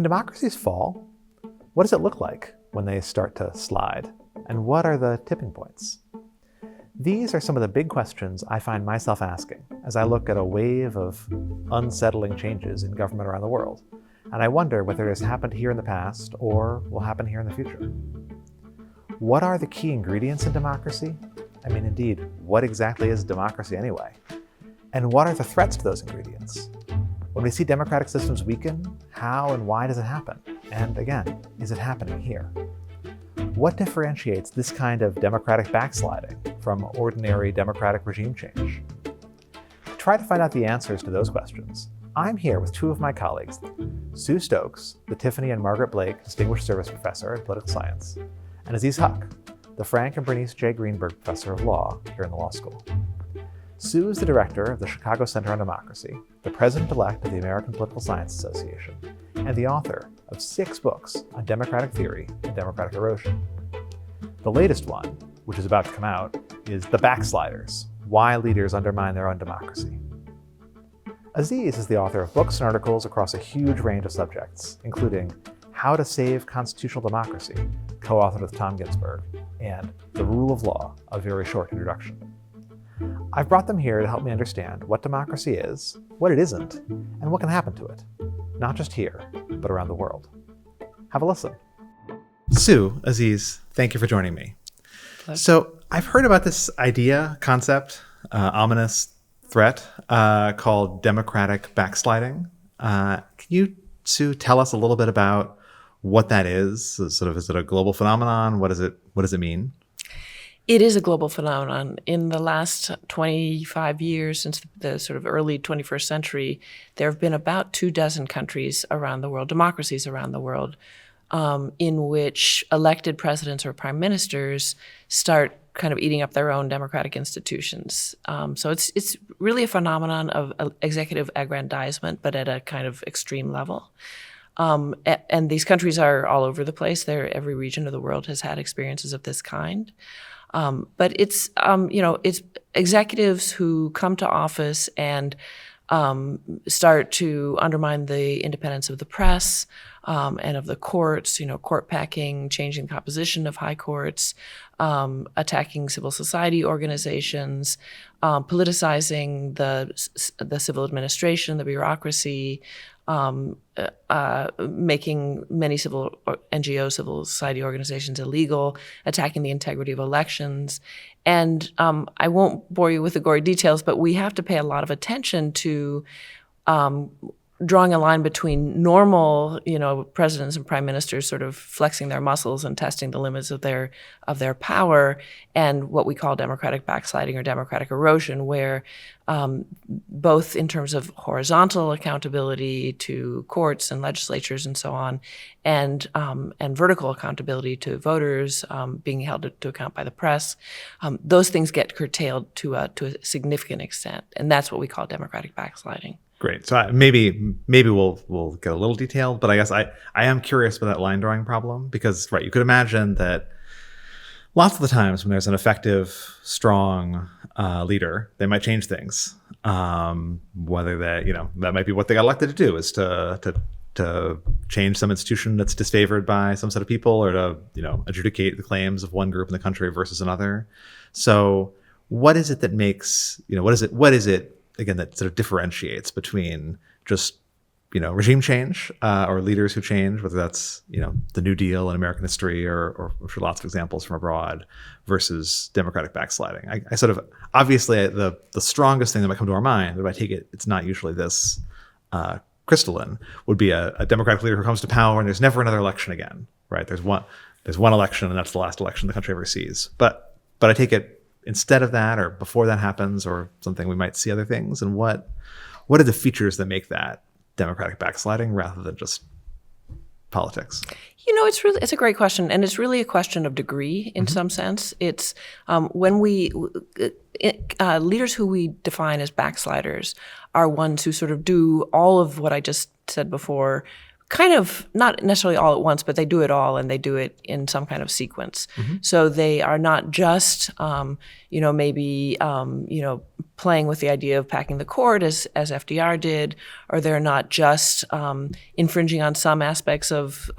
Can democracies fall? What does it look like when they start to slide? And what are the tipping points? These are some of the big questions I find myself asking as I look at a wave of unsettling changes in government around the world. And I wonder whether it has happened here in the past or will happen here in the future. What are the key ingredients in democracy? I mean, indeed, what exactly is democracy anyway? And what are the threats to those ingredients? When we see democratic systems weaken, how and why does it happen? And again, is it happening here? What differentiates this kind of democratic backsliding from ordinary democratic regime change? To try to find out the answers to those questions, I'm here with two of my colleagues, Sue Stokes, the Tiffany and Margaret Blake Distinguished Service Professor in Political Science, and Aziz Huq, the Frank and Bernice J. Greenberg Professor of Law here in the Law School. Sue is the director of the Chicago Center on Democracy, the president-elect of the American Political Science Association, and the author of 6 books on democratic theory and democratic erosion. The latest one, which is about to come out, is The Backsliders: Why Leaders Undermine Their Own Democracy. Aziz is the author of books and articles across a huge range of subjects, including How to Save Constitutional Democracy, co-authored with Tom Ginsburg, and The Rule of Law, a very short introduction. I've brought them here to help me understand what democracy is, what it isn't, and what can happen to it, not just here, but around the world. Have a listen. Sue, Aziz, thank you for joining me. Pleasure. So I've heard about this idea, concept, ominous threat called democratic backsliding. Can you, Sue, tell us a little bit about what that is? Is it a global phenomenon? What does it mean? It is a global phenomenon. In the last 25 years, since the sort of early 21st century, there have been about 24 countries around the world, democracies around the world, in which elected presidents or prime ministers start kind of eating up their own democratic institutions. So it's really a phenomenon of executive aggrandizement, but at a kind of extreme level. And these countries are all over the place. Every region of the world has had experiences of this kind. But it's executives who come to office and start to undermine the independence of the press and of the courts, court packing, changing the composition of high courts, attacking civil society organizations, politicizing the civil administration, the bureaucracy, making many NGOs, civil society organizations illegal, attacking the integrity of elections. And I won't bore you with the gory details, but we have to pay a lot of attention to drawing a line between normal, presidents and prime ministers sort of flexing their muscles and testing the limits of their power, and what we call democratic backsliding or democratic erosion, where both in terms of horizontal accountability to courts and legislatures and so on, and vertical accountability to voters, being held to account by the press, those things get curtailed to a significant extent, and that's what we call democratic backsliding. Great. So maybe we'll get a little detailed, but I guess I am curious about that line drawing problem because, right, you could imagine that lots of the times when there's an effective, strong leader, they might change things. Whether that might be what they got elected to do is to change some institution that's disfavored by some set of people, or to adjudicate the claims of one group in the country versus another. So what is it that makes what is it again that sort of differentiates between just regime change or leaders who change, whether that's the New Deal in American history or for lots of examples from abroad, versus democratic backsliding? I sort of obviously the strongest thing that might come to our mind, but I take it it's not usually this crystalline, would be a democratic leader who comes to power and there's never another election again, right? There's one election and that's the last election the country ever sees. But I take it instead of that, or before that happens, or something, we might see other things. And what are the features that make that democratic backsliding rather than just politics? It's a great question, and it's really a question of degree in some sense. It's when leaders who we define as backsliders are ones who sort of do all of what I just said before, kind of not necessarily all at once, but they do it all, and they do it in some kind of sequence. Mm-hmm. So they are not just, playing with the idea of packing the court as FDR did, or they're not just infringing on some aspects of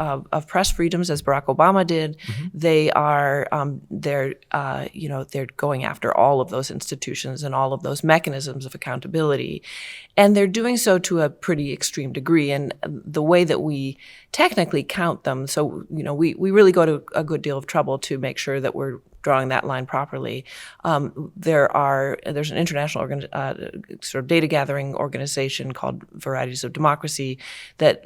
press freedoms as Barack Obama did. They are they're going after all of those institutions and all of those mechanisms of accountability, and they're doing so to a pretty extreme degree. And the way that we technically count them, so we really go to a good deal of trouble to make sure that we're drawing that line properly. There's an international sort of data gathering organization called Varieties of Democracy that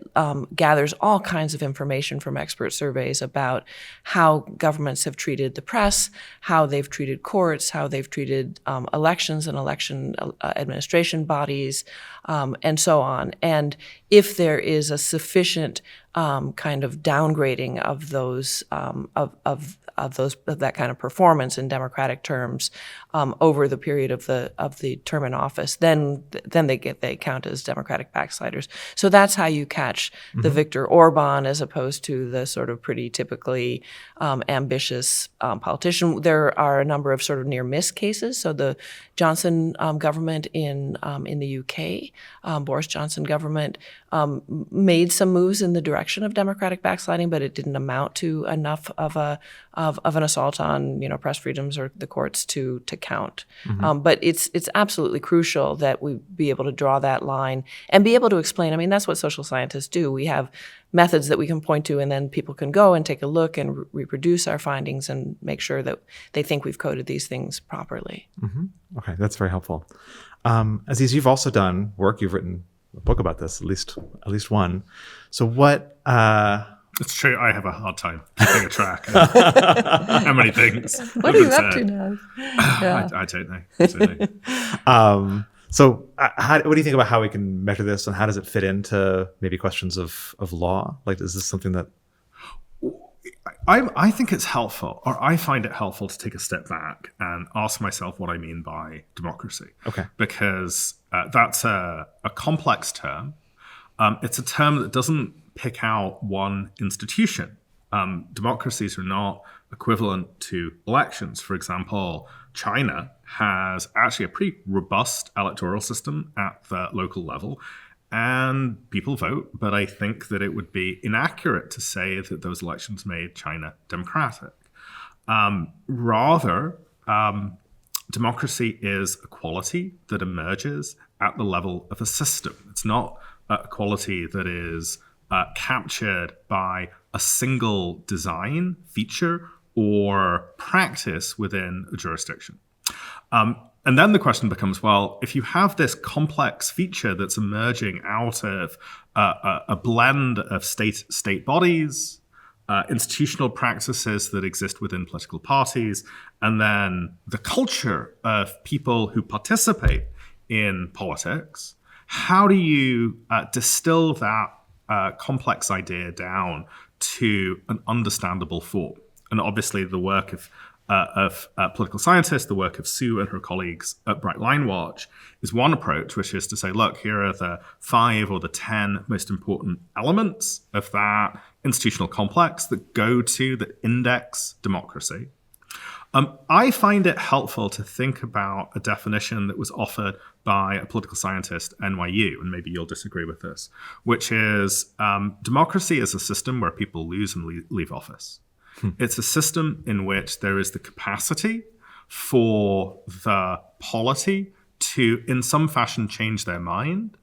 gathers all kinds of information from expert surveys about how governments have treated the press, how they've treated courts, how they've treated elections and election administration bodies, and so on. And if there is a sufficient kind of downgrading of those of that kind of performance in democratic terms over the period of the term in office, then they count as democratic backsliders. So that's how you catch the Viktor Orban as opposed to the sort of pretty typically ambitious politician. There are a number of sort of near miss cases. So the Johnson government in the UK, Boris Johnson government, made some moves in the direction of democratic backsliding, but it didn't amount to enough of an assault on press freedoms or the courts to count. But it's absolutely crucial that we be able to draw that line and be able to explain. I mean, that's what social scientists do. We have methods that we can point to, and then people can go and take a look and reproduce our findings and make sure that they think we've coded these things properly. Okay, that's very helpful. Aziz, you've also done work. You've written a book about this, at least one. So what? It's true. I have a hard time keeping a track of how many things. What are you up to now? Yeah. I don't know. So what do you think about how we can measure this, and how does it fit into maybe questions of law? Like, is this something that... I think it's helpful, or I find it helpful to take a step back and ask myself what I mean by democracy. Okay. Because that's a complex term. It's a term that doesn't pick out one institution. Democracies are not equivalent to elections. For example, China has actually a pretty robust electoral system at the local level, and people vote, but I think that it would be inaccurate to say that those elections made China democratic. Rather, democracy is a quality that emerges at the level of a system. It's not a quality that is captured by a single design, feature, or practice within a jurisdiction. And then the question becomes, well, if you have this complex feature that's emerging out of a blend of state bodies, institutional practices that exist within political parties, and then the culture of people who participate in politics, how do you distill that complex idea down to an understandable form? And obviously the work of political scientists, the work of Sue and her colleagues at Bright Line Watch is one approach, which is to say, look, here are the 5 or the 10 most important elements of that institutional complex that go to the index democracy. I find it helpful to think about a definition that was offered by a political scientist at NYU, and maybe you'll disagree with this, which is democracy is a system where people lose and leave office. It's a system in which there is the capacity for the polity to, in some fashion, change their mind,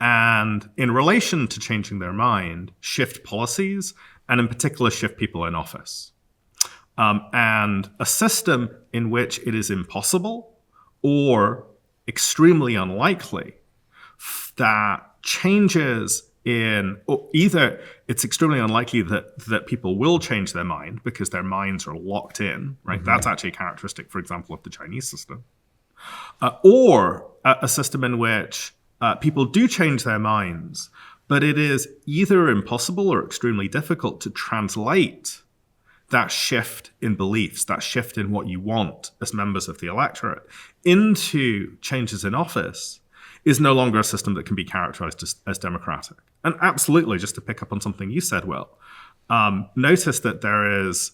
and in relation to changing their mind, shift policies, and in particular, shift people in office. And a system in which it is impossible or extremely unlikely that changes or either it's extremely unlikely that people will change their mind because their minds are locked in, right? That's actually a characteristic, for example, of the Chinese system. Or a system in which people do change their minds, but it is either impossible or extremely difficult to translate that shift in beliefs, that shift in what you want as members of the electorate into changes in office, is no longer a system that can be characterized as democratic. And absolutely, just to pick up on something you said, Will, notice that there is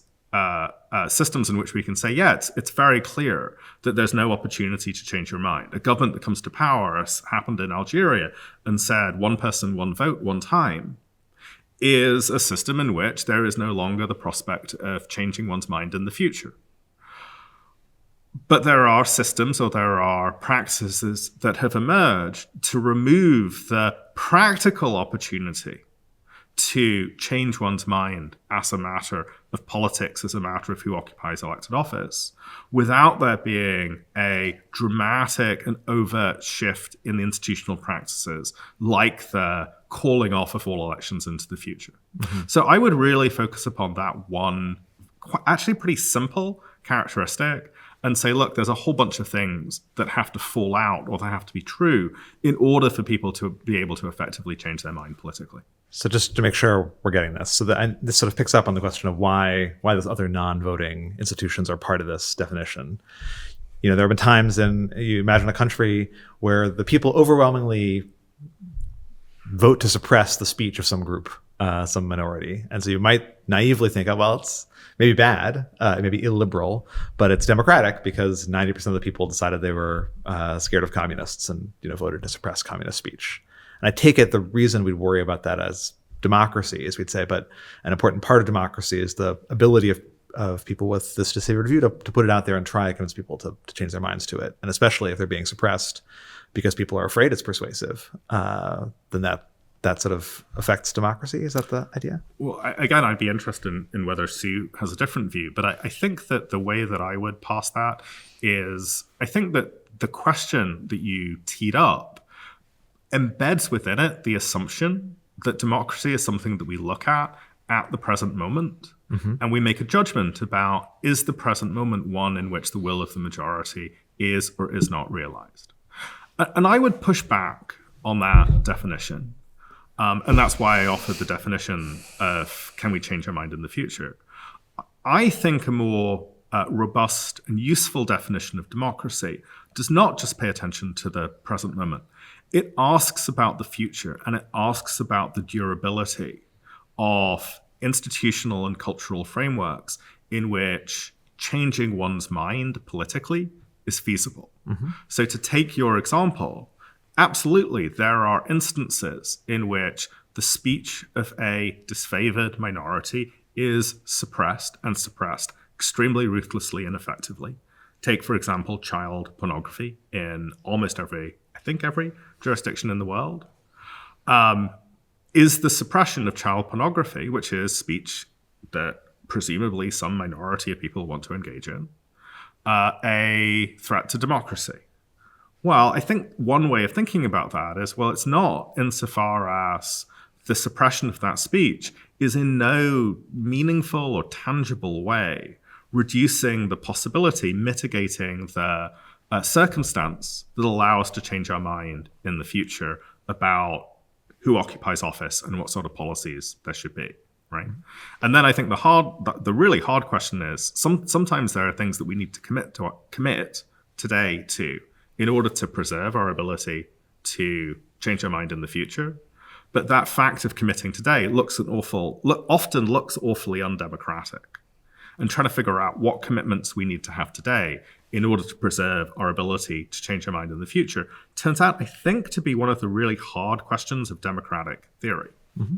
systems in which we can say, yeah, it's very clear that there's no opportunity to change your mind. A government that comes to power, as happened in Algeria, and said 1 person, 1 vote, 1 time, is a system in which there is no longer the prospect of changing one's mind in the future. But there are systems or there are practices that have emerged to remove the practical opportunity to change one's mind as a matter of politics, as a matter of who occupies elected office, without there being a dramatic and overt shift in the institutional practices, like the calling off of all elections into the future. Mm-hmm. So I would really focus upon that one, actually pretty simple characteristic, and say, look, there's a whole bunch of things that have to fall out or they have to be true in order for people to be able to effectively change their mind politically. So just to make sure we're getting this, so that this sort of picks up on the question of why those other non-voting institutions are part of this definition. You know, there have been times you imagine a country where the people overwhelmingly vote to suppress the speech of some group, some minority. And so you might naively think, oh, well, it's maybe bad, maybe illiberal, but it's democratic because 90% of the people decided they were scared of communists and voted to suppress communist speech. And I take it the reason we'd worry about that as democracy is we'd say, but an important part of democracy is the ability of people with this disfavored view to put it out there and try to convince people to change their minds to it. And especially if they're being suppressed because people are afraid it's persuasive, then that sort of affects democracy. Is that the idea? Well, again, I'd be interested in whether Sue has a different view, but I think that the way that I would pass that is, I think that the question that you teed up embeds within it the assumption that democracy is something that we look at the present moment, mm-hmm. and we make a judgment about, is the present moment one in which the will of the majority is or is not realized? And I would push back on that definition. And that's why I offered the definition of, can we change our mind in the future? I think a more robust and useful definition of democracy does not just pay attention to the present moment. It asks about the future, and it asks about the durability of institutional and cultural frameworks in which changing one's mind politically is feasible. Mm-hmm. So to take your example, absolutely, there are instances in which the speech of a disfavored minority is suppressed extremely ruthlessly and effectively. Take, for example, child pornography in almost every jurisdiction in the world. Is the suppression of child pornography, which is speech that presumably some minority of people want to engage in, a threat to democracy? Well, I think one way of thinking about that is, well, it's not, insofar as the suppression of that speech is in no meaningful or tangible way reducing the possibility, mitigating the circumstance that allow us to change our mind in the future about who occupies office and what sort of policies there should be, right? And then I think the really hard question is, sometimes there are things that we need to commit today to, in order to preserve our ability to change our mind in the future. But that fact of committing today often looks awfully undemocratic. And trying to figure out what commitments we need to have today in order to preserve our ability to change our mind in the future turns out, I think, to be one of the really hard questions of democratic theory. Mm-hmm.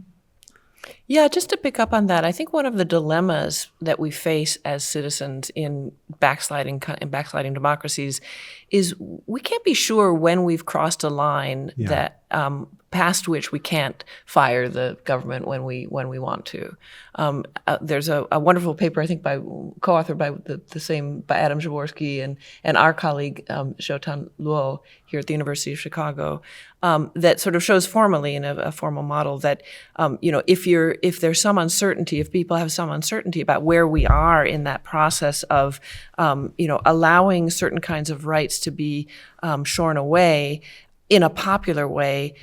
Yeah, just to pick up on that, I think one of the dilemmas that we face as citizens in backsliding democracies is we can't be sure when we've crossed a line that past which we can't fire the government when we want to. There's a wonderful paper, I think, co-authored by Adam Jaworski and our colleague Xiaotan Luo here at the University of Chicago, that sort of shows formally in a formal model that if there's some uncertainty, if people have some uncertainty about where we are in that process of allowing certain kinds of rights to be shorn away in a popular way,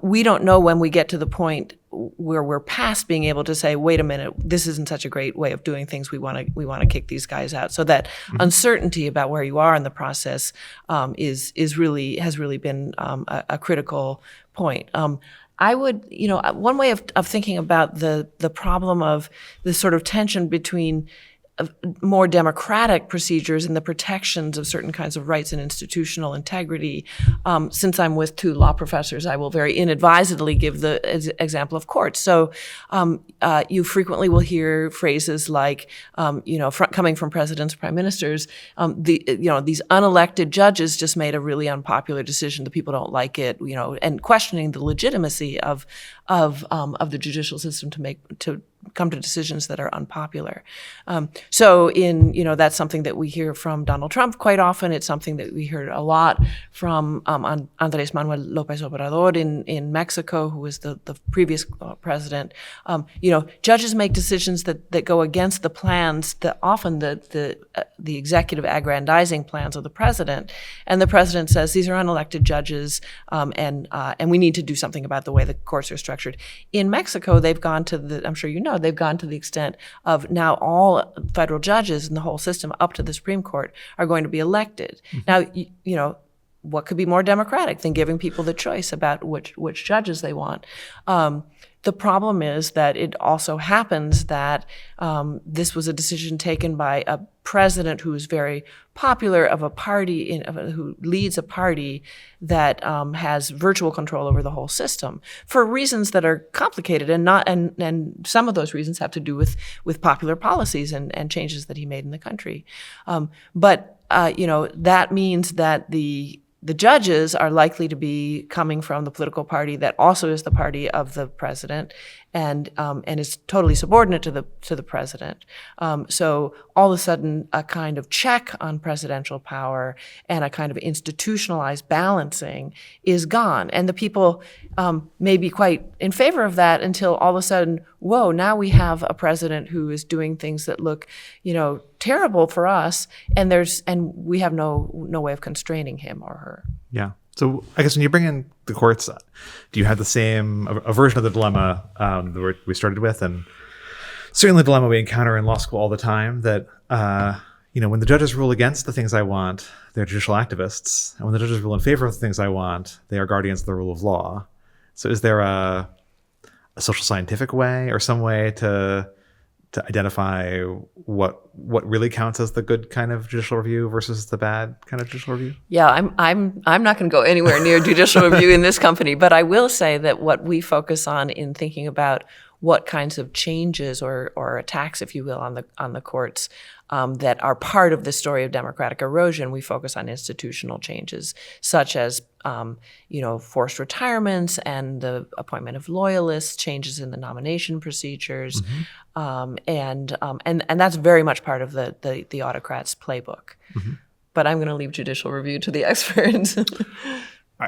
we don't know when we get to the point where we're past being able to say, wait a minute, this isn't such a great way of doing things. We want to kick these guys out. So that uncertainty about where you are in the process has really been a critical point. I would, one way of thinking about the problem of the sort of tension between more democratic procedures and the protections of certain kinds of rights and institutional integrity. Since I'm with two law professors, I will very inadvisedly give the example of courts. So you frequently will hear phrases like, coming from presidents, prime ministers, these unelected judges just made a really unpopular decision. The people don't like it, and questioning the legitimacy of the judicial system to come to decisions that are unpopular. So that's something that we hear from Donald Trump quite often. It's something that we heard a lot from Andrés Manuel López Obrador in Mexico, who was the previous president. Judges make decisions that go against the plans, often the executive aggrandizing plans of the president. And the president says, these are unelected judges, and we need to do something about the way the courts are structured. In Mexico, they've gone to I'm sure they've gone to the extent of now all federal judges in the whole system up to the Supreme Court are going to be elected. Mm-hmm. Now, what could be more democratic than giving people the choice about which judges they want? The problem is that it also happens that this was a decision taken by a president who is very popular of a party, who leads a party that has virtual control over the whole system for reasons that are complicated, and some of those reasons have to do with popular policies and changes that he made in the country. But that means that the judges are likely to be coming from the political party that also is the party of the president and is totally subordinate to the president. So all of a sudden, a kind of check on presidential power and a kind of institutionalized balancing is gone. And the people may be quite in favor of that until all of a sudden, whoa, now we have a president who is doing things that look, terrible for us, and we have no way of constraining him or her. Yeah. So I guess when you bring in the courts, do you have the same a version of the dilemma that we started with, and certainly the dilemma we encounter in law school all the time, that when the judges rule against the things I want, they're judicial activists, and when the judges rule in favor of the things I want, they are guardians of the rule of law. So is there a social scientific way or some way to identify what really counts as the good kind of judicial review versus the bad kind of judicial review? Yeah, I'm not going to go anywhere near judicial review in this company, but I will say that what we focus on in thinking about what kinds of changes or attacks, if you will, on the courts that are part of the story of democratic erosion, we focus on institutional changes such as forced retirements and the appointment of loyalists, changes in the nomination procedures, mm-hmm. And that's very much part of the autocrat's playbook. Mm-hmm. But I'm going to leave judicial review to the experts.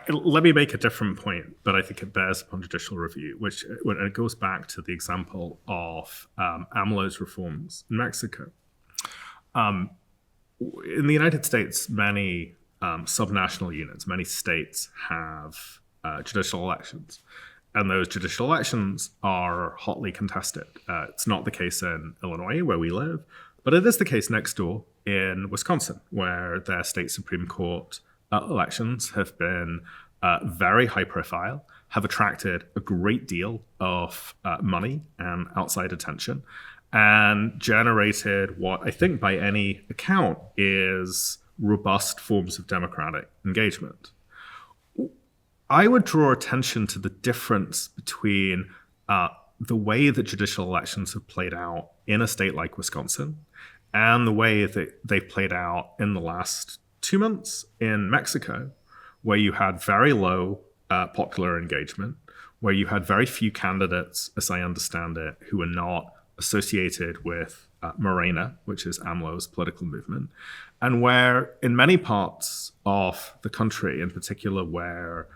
Let me make a different point, but I think it bears upon judicial review, which when it goes back to the example of AMLO's reforms in Mexico. In the United States, many subnational units, many states have judicial elections, and those judicial elections are hotly contested. It's not the case in Illinois, where we live, but it is the case next door in Wisconsin, where their state Supreme Court elections have been very high profile, have attracted a great deal of money and outside attention, and generated what I think by any account is robust forms of democratic engagement. I would draw attention to the difference between the way that judicial elections have played out in a state like Wisconsin and the way that they've played out in the last 2 months in Mexico, where you had very low popular engagement, where you had very few candidates, as I understand it, who were not associated with Morena, which is AMLO's political movement, and where in many parts of the country, in particular where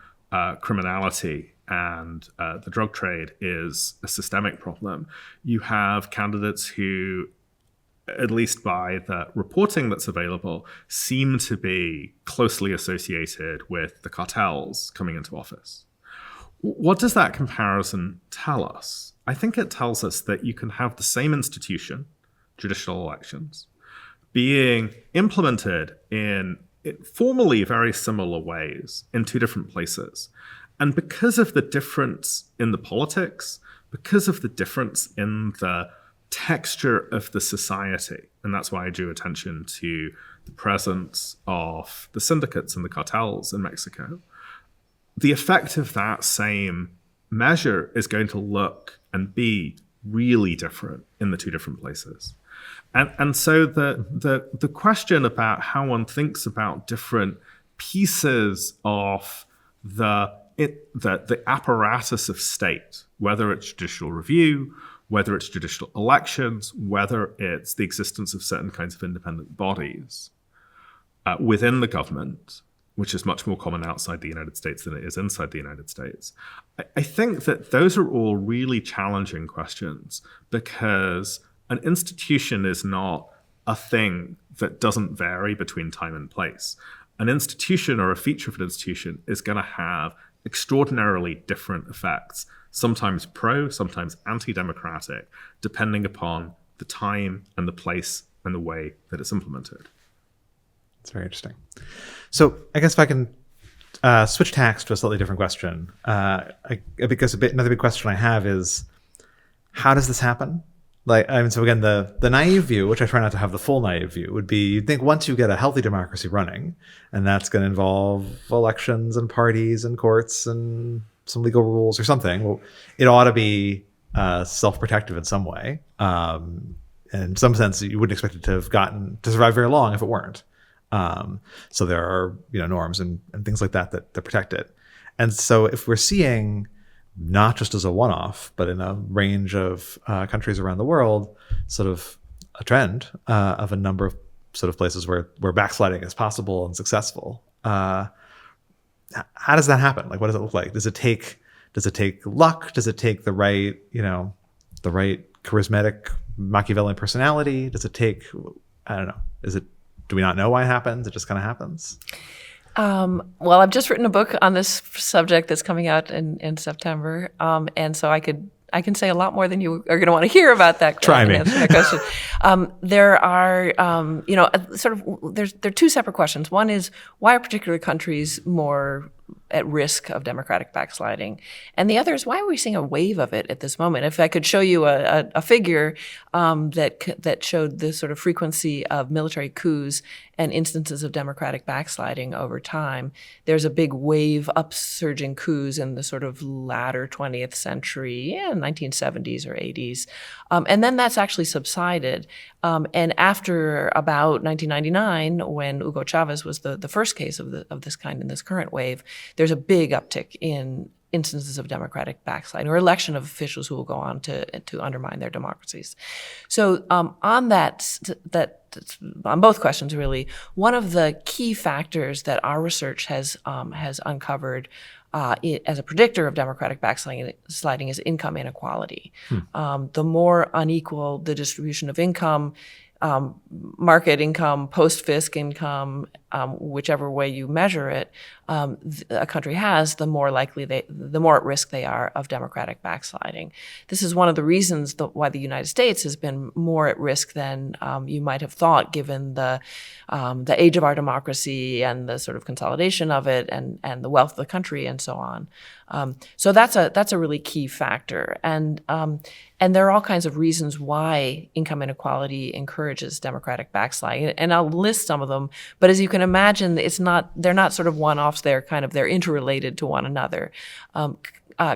criminality and the drug trade is a systemic problem, you have candidates who, at least by the reporting that's available, seem to be closely associated with the cartels coming into office. What does that comparison tell us? I think it tells us that you can have the same institution, judicial elections, being implemented in formally very similar ways in two different places. And because of the difference in the politics, because of the difference in the texture of the society. And that's why I drew attention to the presence of the syndicates and the cartels in Mexico. The effect of that same measure is going to look and be really different in the two different places. And so the question about how one thinks about different pieces of the apparatus of state, whether it's judicial review, whether it's judicial elections, whether it's the existence of certain kinds of independent bodies within the government, which is much more common outside the United States than it is inside the United States. I think that those are all really challenging questions, because an institution is not a thing that doesn't vary between time and place. An institution or a feature of an institution is going to have extraordinarily different effects, sometimes pro, sometimes anti-democratic, depending upon the time and the place and the way that it's implemented. That's very interesting. So I guess if I can switch tacks to a slightly different question, because another big question I have is, how does this happen? So again, the naive view, which I try not to have the full naive view, would be you'd think once you get a healthy democracy running, and that's going to involve elections and parties and courts and some legal rules or something, well, it ought to be self-protective in some way. In some sense, you wouldn't expect it to have gotten to survive very long if it weren't. So there are norms and things like that protect it. And so if we're seeing, not just as a one-off, but in a range of countries around the world, sort of a trend of a number of sort of places where backsliding is possible and successful. How does that happen? What does it look like? Does it take luck? Does it take the right charismatic Machiavellian personality? Does it take, I don't know, do we not know why it happens? It just kind of happens? Well, I've just written a book on this subject that's coming out in September, and so I can say a lot more than you are going to want to hear about that. Try me. Answer that question. There are, there are two separate questions. One is, why are particular countries more at risk of democratic backsliding? And the other is, why are we seeing a wave of it at this moment? If I could show you a figure that showed the sort of frequency of military coups and instances of democratic backsliding over time, there's a big wave upsurging coups in the sort of latter 20th century, 1970s or 80s. And then that's actually subsided. And after about 1999, when Hugo Chavez was the first case of this kind in this current wave, there's a big uptick in instances of democratic backsliding or election of officials who will go on to undermine their democracies. So on that on both questions, really, one of the key factors that our research has uncovered as a predictor of democratic backsliding is income inequality. The more unequal the distribution of income, market income, post-fisc income, whichever way you measure it, a country has, the more at risk they are of democratic backsliding. This is one of the reasons why the United States has been more at risk than you might have thought, given the age of our democracy and the sort of consolidation of it and the wealth of the country and so on. So that's a really key factor. And there are all kinds of reasons why income inequality encourages democratic backsliding. And I'll list some of them, but as you can imagine, they're not sort of one-offs, they're interrelated to one another.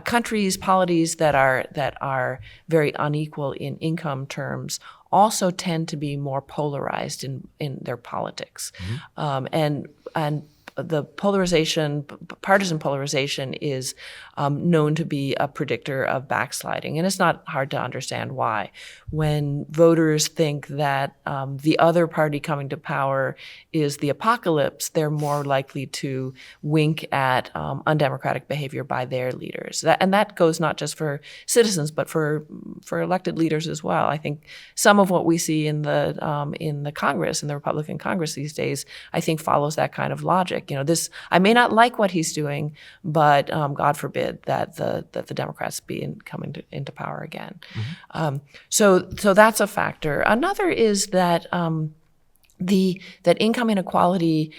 Countries, polities that are very unequal in income terms also tend to be more polarized in their politics. And the partisan polarization is known to be a predictor of backsliding. And it's not hard to understand why. When voters think that the other party coming to power is the apocalypse, they're more likely to wink at undemocratic behavior by their leaders. And that goes not just for citizens, but for elected leaders as well. I think some of what we see in the Congress, in the Republican Congress these days, I think follows that kind of logic. I may not like what he's doing, but God forbid that the Democrats be coming into power again. So that's a factor. Another is that that income inequality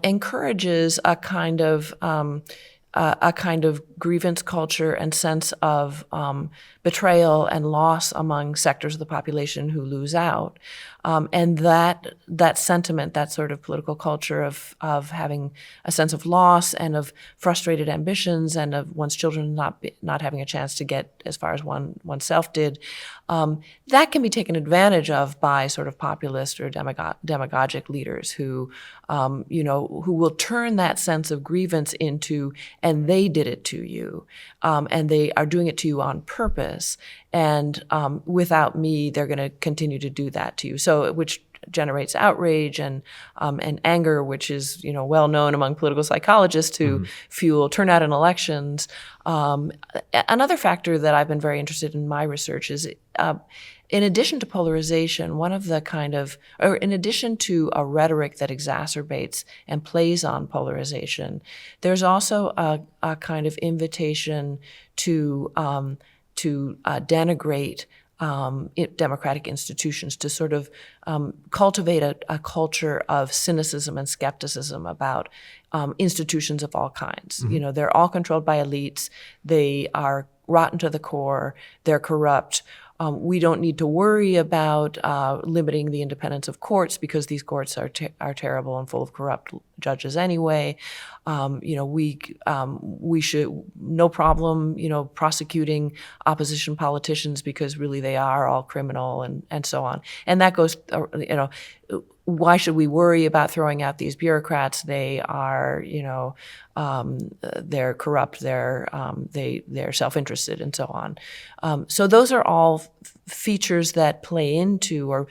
encourages a kind of a kind of grievance culture and sense of betrayal and loss among sectors of the population who lose out. And that sentiment, that sort of political culture of having a sense of loss and of frustrated ambitions and of one's children not having a chance to get as far as oneself did, that can be taken advantage of by sort of populist or demagogic leaders who will turn that sense of grievance into, and they did it to you, and they are doing it to you on purpose, and without me, they're going to continue to do that to you. So, which generates outrage and anger, which is well known among political psychologists to fuel turnout in elections. Another factor that I've been very interested in my research is, in addition to polarization, in addition to a rhetoric that exacerbates and plays on polarization, there's also a kind of invitation to denigrate democratic institutions, to sort of cultivate a culture of cynicism and skepticism about institutions of all kinds. They're all controlled by elites. They are rotten to the core. They're corrupt. We don't need to worry about limiting the independence of courts because these courts are terrible and full of corrupt judges anyway. We should no problem prosecuting opposition politicians because really they are all criminal and so on. And that goes why should we worry about throwing out these bureaucrats? They are they're corrupt. They're self-interested and so on. So those are all features that play into or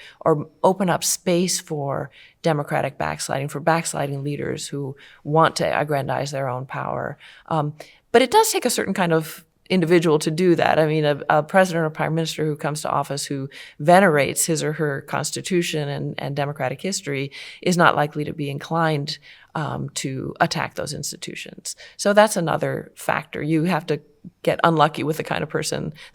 open up space for democratic backsliding, for backsliding leaders who want to aggrandize their own power. But it does take a certain kind of individual to do that. I mean, a president or prime minister who comes to office who venerates his or her constitution and democratic history is not likely to be inclined to attack those institutions. So that's another factor. You have to get unlucky with the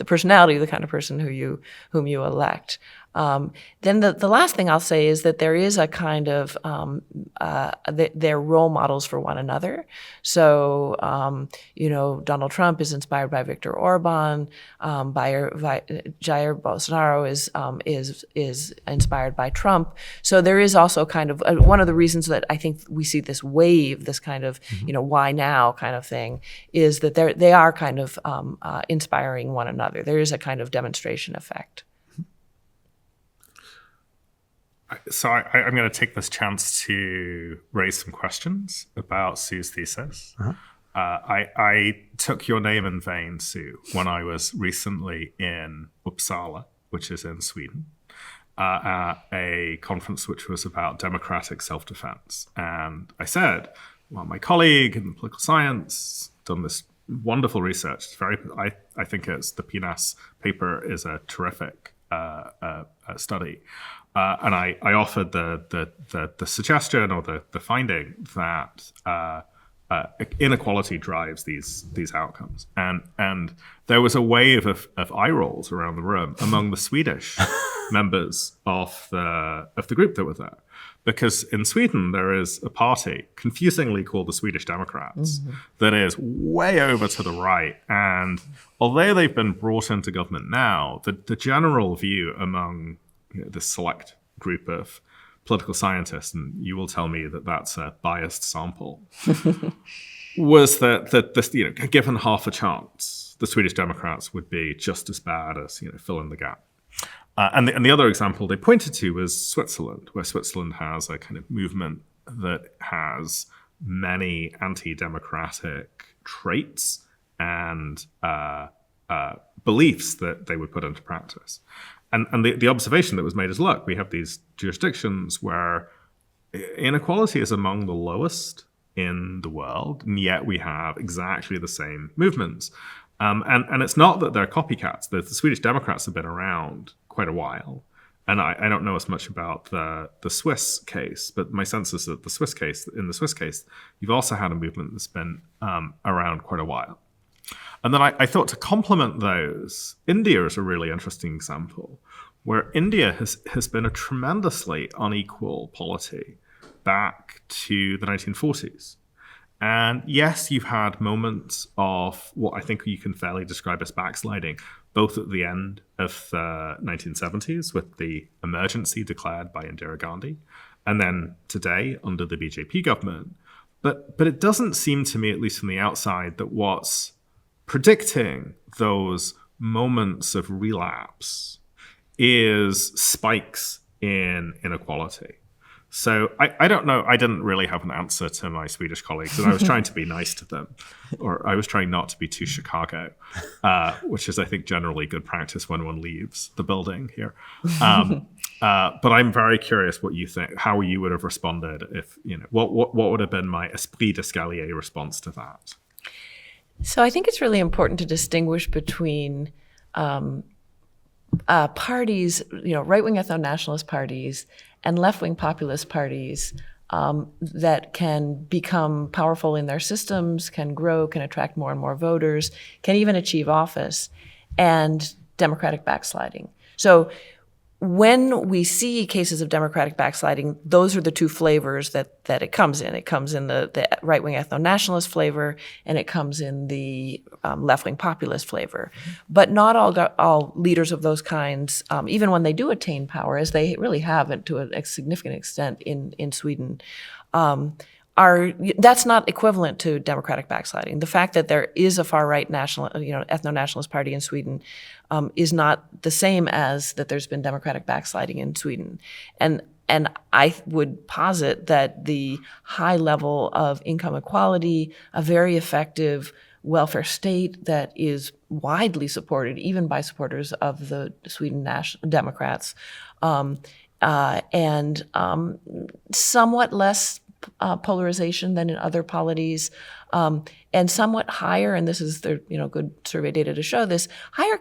personality of the kind of person whom you elect. Then the last thing I'll say is that there is a kind of they're role models for one another. So Donald Trump is inspired by Viktor Orban. Jair Bolsonaro is inspired by Trump. So there is also kind of one of the reasons that I think we see this wave, this kind of why now kind of thing, is that they are kind of inspiring one another. There is a kind of demonstration effect. So I'm going to take this chance to raise some questions about Sue's thesis. I took your name in vain, Sue, when I was recently in Uppsala, which is in Sweden, at a conference which was about democratic self-defense. And I said, well, my colleague in political science done this wonderful research. It's I think the PNAS paper is a terrific study. And I offered the suggestion or the finding that inequality drives these outcomes, and there was a wave of eye rolls around the room among the Swedish members of the group that were there, because in Sweden there is a party confusingly called the Swedish Democrats that is way over to the right, and although they've been brought into government now, the general view among this select group of political scientists, and you will tell me that that's a biased sample, was that this, given half a chance, the Swedish Democrats would be just as bad as fill in the gap. And the other example they pointed to was Switzerland, where Switzerland has a kind of movement that has many anti-democratic traits and beliefs that they would put into practice. And the observation that was made is, look, we have these jurisdictions where inequality is among the lowest in the world, and yet we have exactly the same movements. And it's not that they're copycats. The Swedish Democrats have been around quite a while. And I don't know as much about the Swiss case, but my sense is that in the Swiss case, you've also had a movement that's been around quite a while. And then I thought to complement those, India is a really interesting example, where India has been a tremendously unequal polity back to the 1940s. And yes, you've had moments of what I think you can fairly describe as backsliding, both at the end of the 1970s with the emergency declared by Indira Gandhi, and then today under the BJP government. But it doesn't seem to me, at least from the outside, that what's predicting those moments of relapse is spikes in inequality. So I don't know. I didn't really have an answer to my Swedish colleagues, and I was trying to be nice to them, or I was trying not to be too Chicago, which is, I think, generally good practice when one leaves the building here. But I'm very curious what you think, how you would have responded if, what would have been my esprit d'escalier response to that? So I think it's really important to distinguish between parties, right-wing ethno-nationalist parties and left-wing populist parties that can become powerful in their systems, can grow, can attract more and more voters, can even achieve office, and democratic backsliding. So when we see cases of democratic backsliding, those are the two flavors that it comes in. It comes in the right-wing ethno-nationalist flavor, and it comes in the left-wing populist flavor. But not all leaders of those kinds, even when they do attain power, as they really have to a significant extent in Sweden, that's not equivalent to democratic backsliding. The fact that there is a far-right ethno-nationalist party in Sweden is not the same as that there's been democratic backsliding in Sweden. And I would posit that the high level of income equality, a very effective welfare state that is widely supported, even by supporters of the Sweden Democrats, and somewhat less polarization than in other polities, and somewhat higher, and this is the good survey data to show this, higher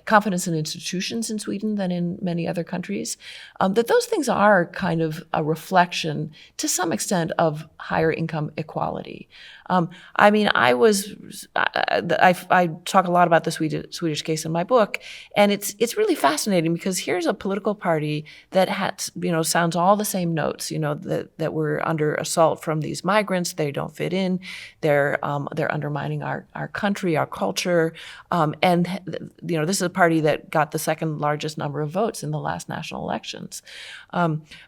confidence in institutions in Sweden than in many other countries, that those things are kind of a reflection to some extent of higher income equality. I talk a lot about the Swedish case in my book, and it's really fascinating because here's a political party that has, sounds all the same notes, that we're under assault from these migrants. They don't fit in. They're undermining our country, our culture, and this is a party that got the second largest number of votes in the last national elections.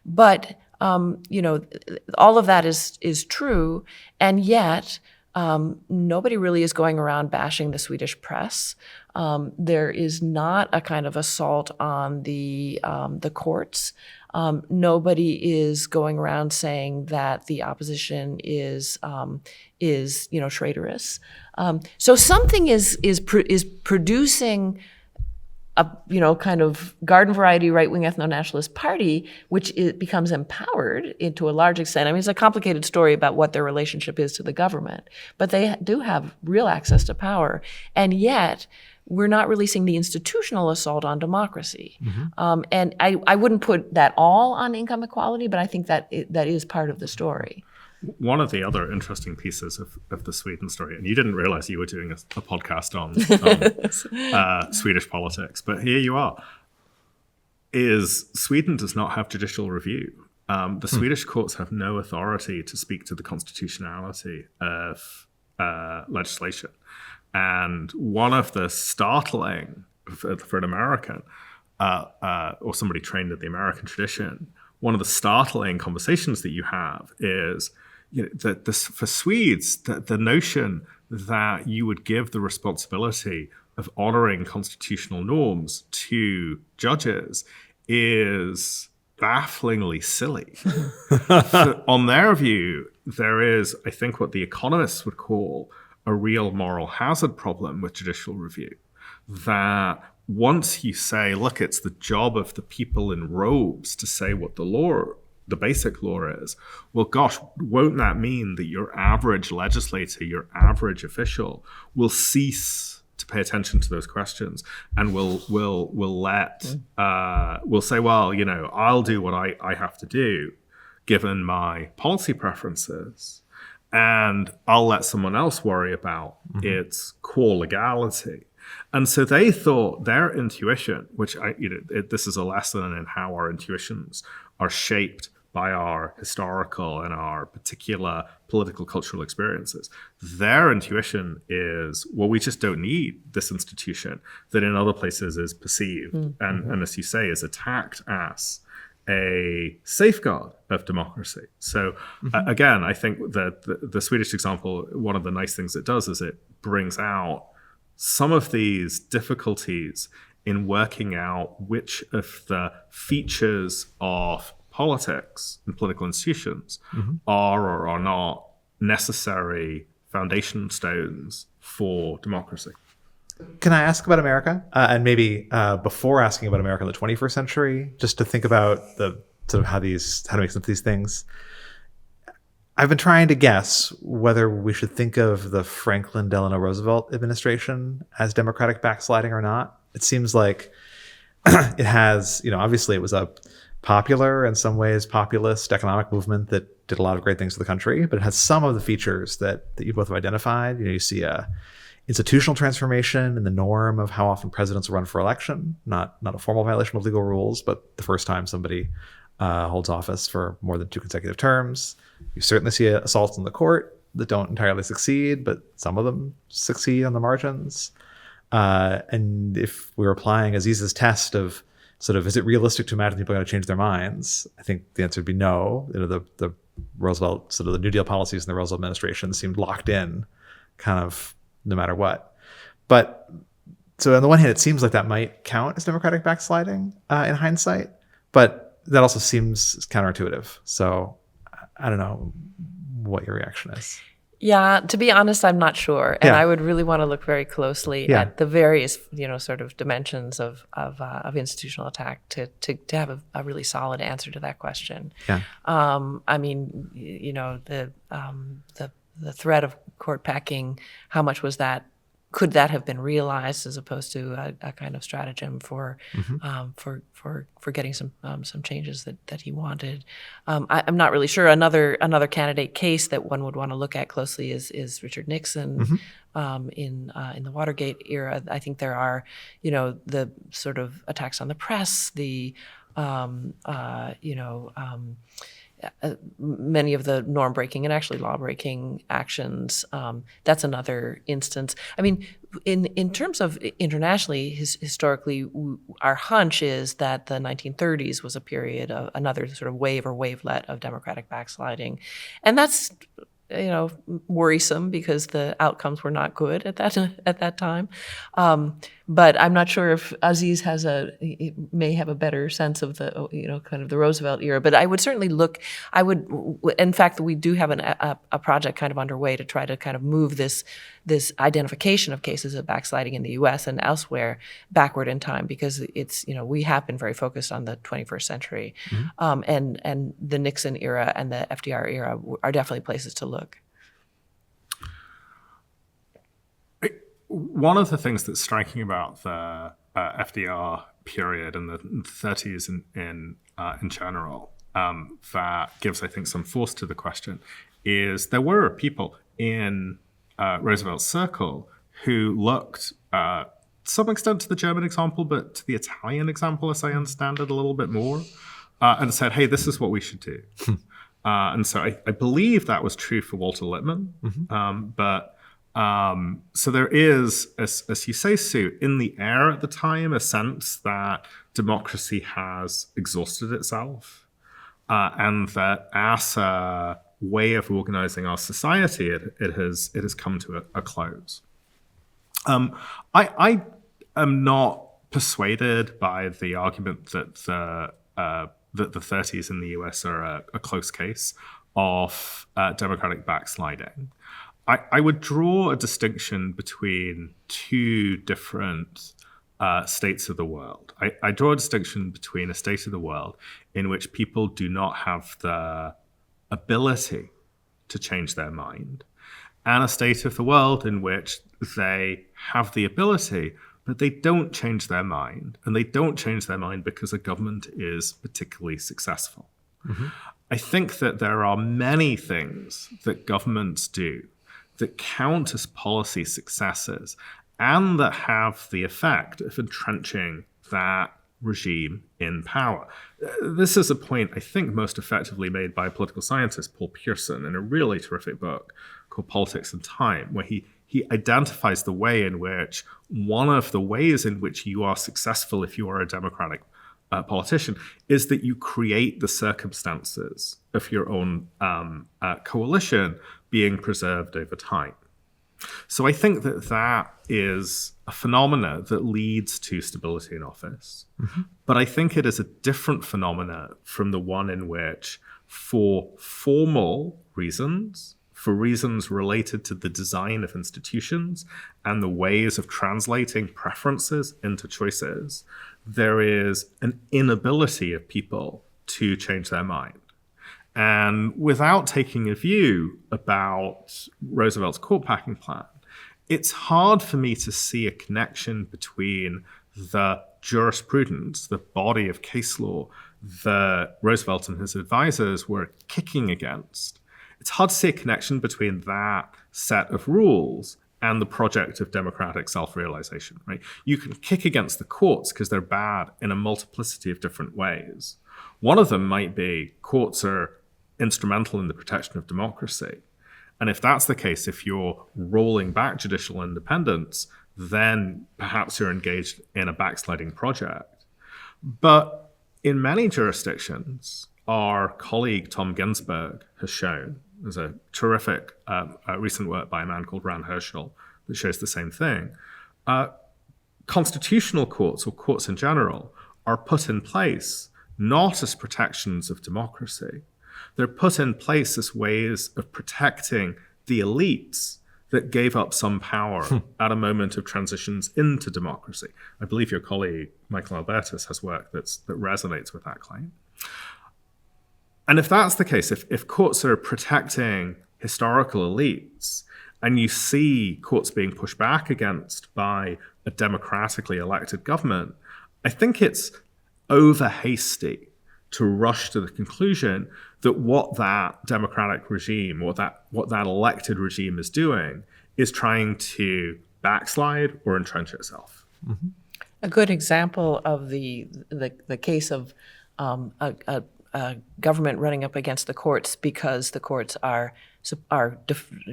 But all of that is true, and yet nobody really is going around bashing the Swedish press. There is not a kind of assault on the courts. Nobody is going around saying that the opposition is traitorous. So something is producing a kind of garden variety right-wing ethno-nationalist party, which becomes empowered to a large extent. I mean, it's a complicated story about what their relationship is to the government, but they do have real access to power, and yet we're not really seeing the institutional assault on democracy. Mm-hmm. And I wouldn't put that all on income equality, but I think that that is part of the story. One of the other interesting pieces of the Sweden story, and you didn't realize you were doing a podcast on Swedish politics, but here you are, is Sweden does not have judicial review. The Swedish courts have no authority to speak to the constitutionality of legislation. And one of the startling, for an American, or somebody trained in the American tradition, one of the startling conversations that you have is that for Swedes, the notion that you would give the responsibility of honoring constitutional norms to judges is bafflingly silly. So on their view, there is, I think, what the economists would call a real moral hazard problem with judicial review. That once you say, look, it's the job of the people in robes to say what the basic law is, well, gosh, won't that mean that your average legislator, your average official will cease to pay attention to those questions and will say, well, I'll do what I have to do given my policy preferences, and I'll let someone else worry about its core legality. And so they thought their intuition, which this is a lesson in how our intuitions are shaped by our historical and our particular political cultural experiences. Their intuition is, well, we just don't need this institution that in other places is perceived and as you say, is attacked as a safeguard of democracy. So again, I think that the Swedish example, one of the nice things it does is it brings out some of these difficulties in working out which of the features of politics and political institutions are or are not necessary foundation stones for democracy. Can I ask about America? And maybe before asking about America in the 21st century, just to think about the sort of how to make sense of these things. I've been trying to guess whether we should think of the Franklin Delano Roosevelt administration as democratic backsliding or not. It seems like it has, obviously it was a popular, in some ways populist economic movement that did a lot of great things for the country, but it has some of the features that you both have identified. You see a institutional transformation in the norm of how often presidents run for election, not a formal violation of legal rules, but the first time somebody holds office for more than 2 consecutive terms. You certainly see assaults in the court that don't entirely succeed, but some of them succeed on the margins. And if we were applying Aziz's test of sort of, is it realistic to imagine people are going to change their minds? I think the answer would be no. The Roosevelt, sort of the New Deal policies in the Roosevelt administration seemed locked in kind of no matter what. But so on the one hand, it seems like that might count as democratic backsliding in hindsight, but that also seems counterintuitive. So I don't know what your reaction is. Yeah, to be honest, I'm not sure, and I would really want to look very closely at the various, sort of dimensions of institutional attack to have a really solid answer to that question. Yeah. I mean, the threat of court packing, how much was that? Could that have been realized as opposed to a kind of stratagem for getting some changes that he wanted? I'm not really sure. Another candidate case that one would want to look at closely is Richard Nixon in the Watergate era. I think there are the sort of attacks on the press, the many of the norm-breaking and actually law-breaking actions. That's another instance. I mean, in terms of internationally, historically, our hunch is that the 1930s was a period of another sort of wave or wavelet of democratic backsliding. And that's worrisome because the outcomes were not good at that time. But I'm not sure if Aziz may have a better sense of the kind of the Roosevelt era. But I would certainly look. In fact, we do have a project kind of underway to try to kind of move this identification of cases of backsliding in the U.S. and elsewhere backward in time, because it's we have been very focused on the 21st century, and the Nixon era and the FDR era are definitely places to look. One of the things that's striking about the FDR period and the 30s in general that gives, I think, some force to the question is there were people in Roosevelt's circle who looked to some extent to the German example, but to the Italian example, as I understand it, a little bit more, and said, hey, this is what we should do. And so I believe that was true for Walter Lippmann, but so there is, as you say, Sue, in the air at the time, a sense that democracy has exhausted itself, and that as a way of organizing our society, it has come to a close. I am not persuaded by the argument that the 30s in the US are a close case of democratic backsliding. I would draw a distinction between two different states of the world. I draw a distinction between a state of the world in which people do not have the ability to change their mind, and a state of the world in which they have the ability, but they don't change their mind. And they don't change their mind because a government is particularly successful. I think that there are many things that governments do that count as policy successes and that have the effect of entrenching that regime in power. This is a point I think most effectively made by political scientist Paul Pearson in a really terrific book called Politics and Time, where he identifies the way in which one of the ways in which you are successful if you are a democratic politician is that you create the circumstances of your own coalition being preserved over time. So I think that is a phenomena that leads to stability in office. Mm-hmm. But I think it is a different phenomena from the one in which, for formal reasons, for reasons related to the design of institutions and the ways of translating preferences into choices, there is an inability of people to change their mind. And without taking a view about Roosevelt's court packing plan, it's hard for me to see a connection between the jurisprudence, the body of case law that Roosevelt and his advisors were kicking against. It's hard to see a connection between that set of rules and the project of democratic self-realization, right? You can kick against the courts because they're bad in a multiplicity of different ways. One of them might be courts are instrumental in the protection of democracy. And if that's the case, if you're rolling back judicial independence, then perhaps you're engaged in a backsliding project. But in many jurisdictions, our colleague Tom Ginsburg has shown, there's a terrific recent work by a man called Rand Herschel that shows the same thing. Constitutional courts, or courts in general, are put in place not as protections of democracy. They're put in place as ways of protecting the elites that gave up some power at a moment of transitions into democracy. I believe your colleague, Michael Albertus, has work that resonates with that claim. And if that's the case, if courts are protecting historical elites, and you see courts being pushed back against by a democratically elected government, I think it's over hasty to rush to the conclusion that what that democratic regime, what that elected regime is doing is trying to backslide or entrench itself. Mm-hmm. A good example of the case of a government running up against the courts because the courts are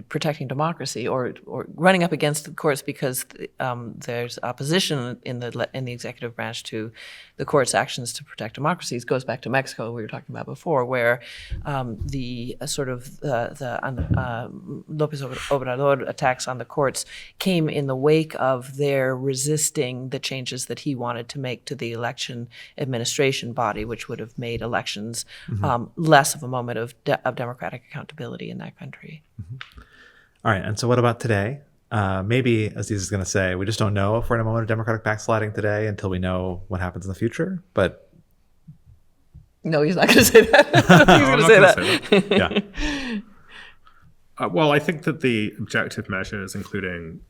protecting democracy, or running up against the courts because there's opposition in the executive branch to the court's actions to protect democracies, goes back to Mexico we were talking about before, where the Lopez Obrador attacks on the courts came in the wake of their resisting the changes that he wanted to make to the election administration body, which would have made elections less of a moment of democratic accountability in that country. Mm-hmm. All right. And so what about today? Maybe, as Aziz is going to say, we just don't know if we're in a moment of democratic backsliding today until we know what happens in the future. But no, he's not going to say that. He's going to say that. Yeah. Well, I think that the objective measures, including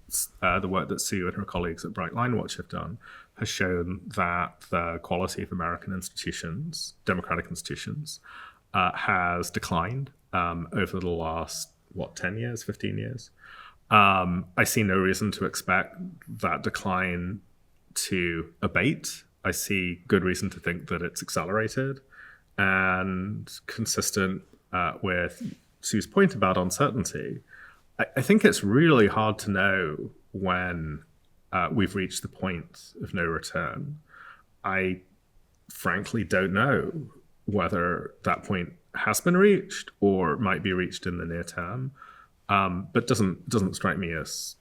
the work that Sue and her colleagues at Bright Line Watch have done, has shown that the quality of American institutions, democratic institutions, has declined over the last, 10 years, 15 years. I see no reason to expect that decline to abate. I see good reason to think that it's accelerated, and consistent with Sue's point about uncertainty. I think it's really hard to know when we've reached the point of no return. I frankly don't know whether that point has been reached or might be reached in the near term, but doesn't strike me as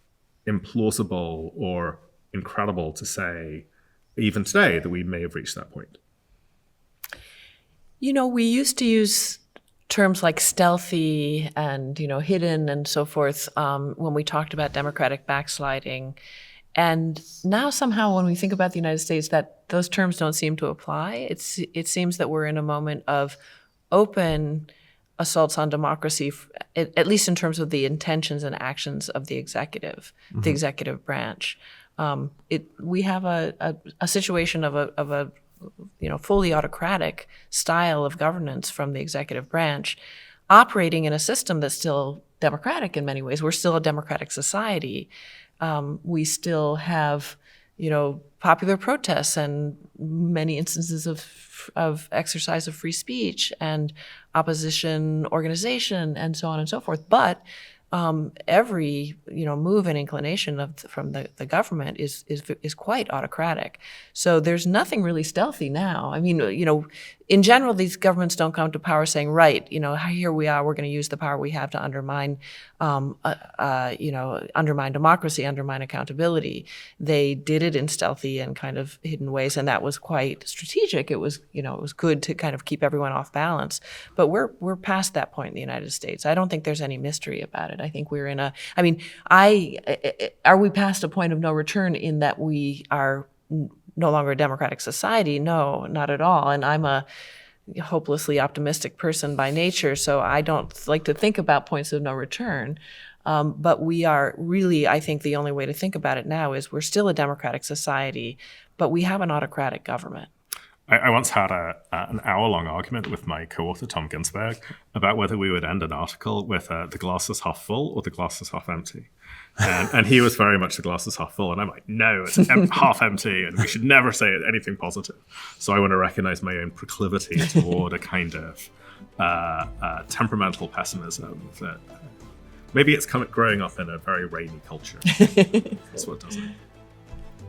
implausible or incredible to say, even today, that we may have reached that point. You know, we used to use terms like stealthy and, hidden and so forth when we talked about democratic backsliding. And now somehow when we think about the United States, that those terms don't seem to apply. It seems that we're in a moment of open assaults on democracy, at least in terms of the intentions and actions of the executive, the executive branch. We have a situation of a fully autocratic style of governance from the executive branch, operating in a system that's still democratic in many ways. We're still a democratic society. We still have popular protests and many instances of exercise of free speech and opposition organization and so on and so forth. But every move and inclination from the government is quite autocratic. So there's nothing really stealthy now. I mean, in general, these governments don't come to power saying, right, here we are, we're going to use the power we have to undermine democracy, undermine accountability. They did it in stealthy and kind of hidden ways, and that was quite strategic. It was good to kind of keep everyone off balance. But we're past that point in the United States. I don't think there's any mystery about it. I think we're in are we past a point of no return in that we are no longer a democratic society? No, not at all. And I'm a hopelessly optimistic person by nature, so I don't like to think about points of no return. But we are really, I think the only way to think about it now is we're still a democratic society, but we have an autocratic government. I once had an hour-long argument with my co-author, Tom Ginsberg, about whether we would end an article with the glass is half full or the glass is half empty. And he was very much the glass is half full. And I'm like, no, it's half empty, and we should never say anything positive. So I want to recognize my own proclivity toward a kind of temperamental pessimism that maybe it's growing up in a very rainy culture. That's what does it.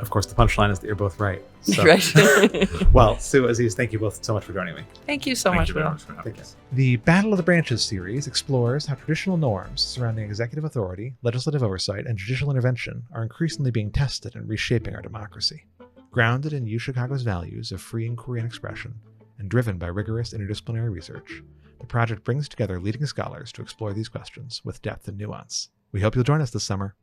Of course, the punchline is that you're both right. So. Right. Well, Sue, Aziz, thank you both so much for joining me. Thank you so much, Thank you very Will. much for having us. The Battle of the Branches series explores how traditional norms surrounding executive authority, legislative oversight, and judicial intervention are increasingly being tested and reshaping our democracy. Grounded in UChicago's values of free inquiry and expression, and driven by rigorous interdisciplinary research, the project brings together leading scholars to explore these questions with depth and nuance. We hope you'll join us this summer.